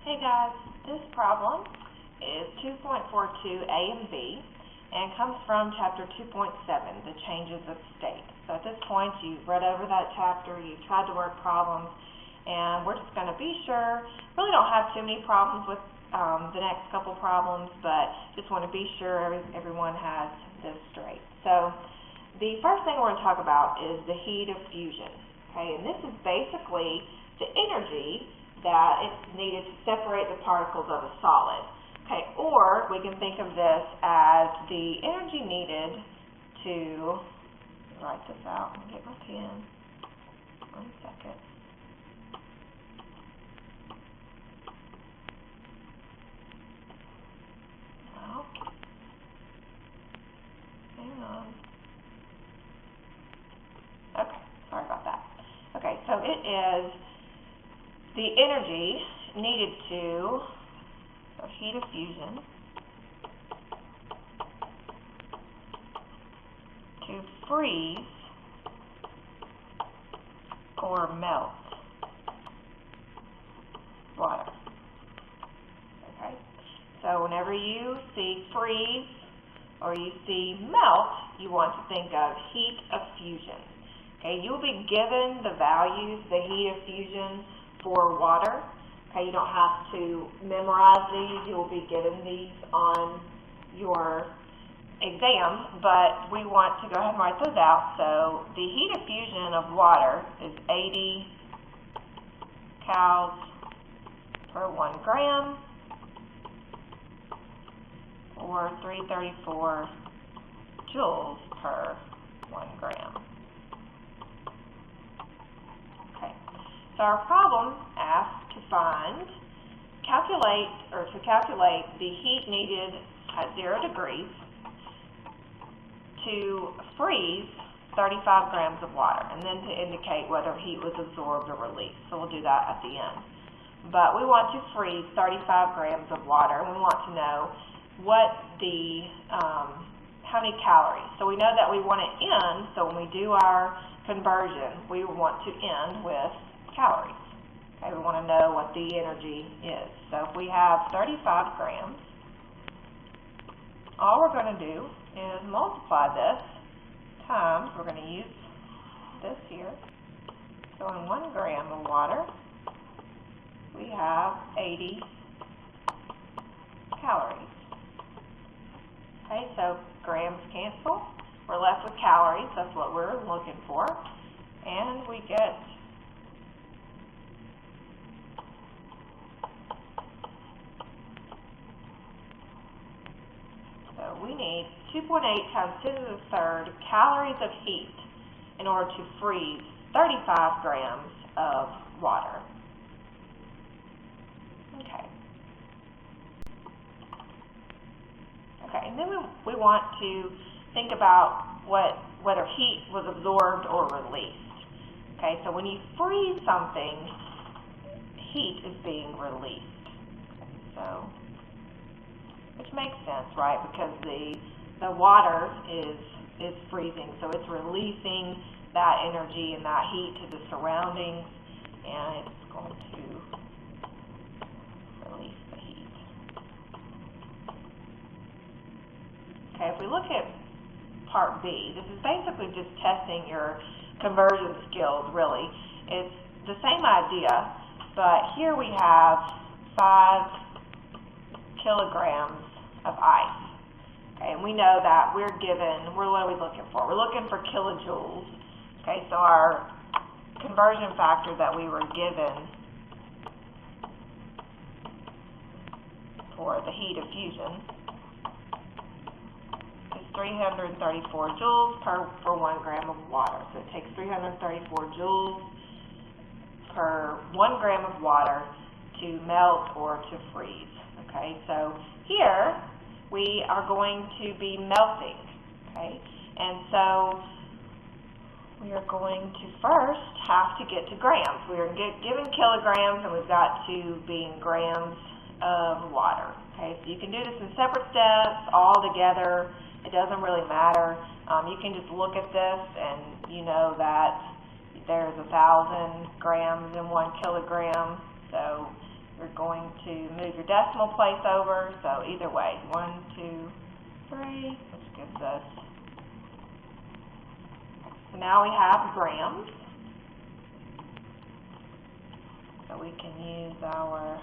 Hey guys, this problem is 2.42a and b and comes from chapter 2.7, the changes of state. So at this point you've read over that chapter, you've tried to work problems, and we're just going to be sure, really don't have too many problems with the next couple problems, but just want to be sure everyone has this straight. So the first thing we're going to talk about is the heat of fusion. Okay, and this is basically the energy that it's needed to separate the particles of a solid. Okay, or we can think of this as the energy needed to, write this out, let me get my pen, 1 second. Oh, hang on. Okay, sorry about that. Okay, so it is the energy needed to, so heat of fusion, to freeze or melt water. Okay, so whenever you see freeze or you see melt, you want to think of heat of fusion. Okay, you'll be given the values, the heat of fusion for water. Okay, you don't have to memorize these. You will be given these on your exam, but we want to go ahead and write those out. So the heat of fusion of water is 80 cals per 1 gram, or 334 joules per 1 gram. So our problem asks to calculate the heat needed at 0 degrees to freeze 35 grams of water, and then to indicate whether heat was absorbed or released. So we'll do that at the end. But we want to freeze 35 grams of water, and we want to know what the, how many calories. So we know that we want to end, so when we do our conversion, we want to end with calories. Okay, we want to know what the energy is. So if we have 35 grams, all we're going to do is multiply this times, we're going to use this here. So in 1 gram of water, we have 80 calories. Okay, so grams cancel. We're left with calories. That's what we're looking for. And we get we need 2.8 times 10 to the third calories of heat in order to freeze 35 grams of water. Okay. Okay, and then we want to think about whether heat was absorbed or released. Okay, so when you freeze something, heat is being released. So, which makes sense, right? Because the water is freezing, so it's releasing that energy and that heat to the surroundings, and it's going to release the heat. Okay, if we look at part B, this is basically just testing your conversion skills, really. It's the same idea, but here we have 5 kilograms of ice. Okay, and we know that what are we looking for? We're looking for kilojoules. Okay, so our conversion factor that we were given for the heat of fusion is 334 joules per 1 gram of water. So it takes 334 joules per 1 gram of water to melt or to freeze. Okay, so here we are going to be melting, okay, and so we are going to first have to get to grams. We are given kilograms, and we've got to be in grams of water. Okay, so you can do this in separate steps, all together. It doesn't really matter. You can just look at this, and you know that there's 1,000 grams in 1 kilogram. So you're going to move your decimal place over, so either way, 1, 2, 3, which gives us, so now we have grams, so we can use our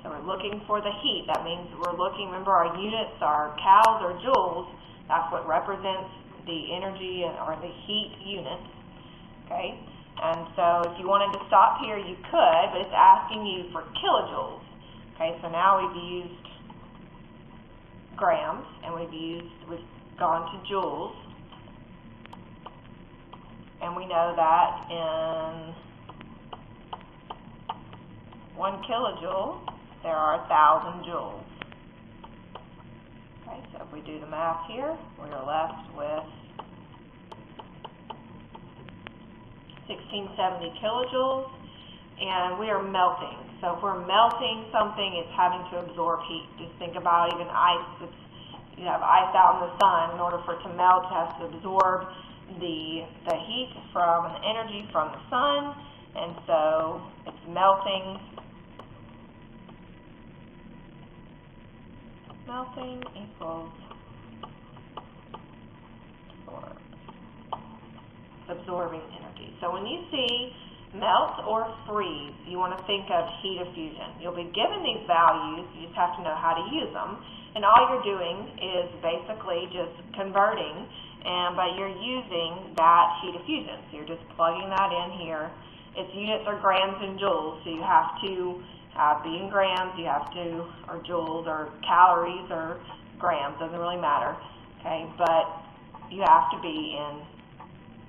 so we're looking for the heat. That means we're looking, remember our units are cals or joules. That's what represents the energy or the heat units. Okay? And so if you wanted to stop here, you could, but it's asking you for kilojoules. Okay, so now we've used grams and we've gone to joules. And we know that in 1 kilojoule, there are 1,000 joules. Okay, so if we do the math here, we are left with 1670 kilojoules, and we are melting. So if we're melting something, it's having to absorb heat. Just think about even ice. You have ice out in the sun. In order for it to melt, it has to absorb the heat from the energy from the sun, and so it's melting. Melting equals absorbing energy. So when you see melt or freeze, you want to think of heat of fusion. You'll be given these values, you just have to know how to use them. And all you're doing is basically just converting, but you're using that heat of fusion. So you're just plugging that in here. Its units are grams and joules, so you have to be in grams, you have to, or joules, or calories, or grams, doesn't really matter, okay, but you have to be in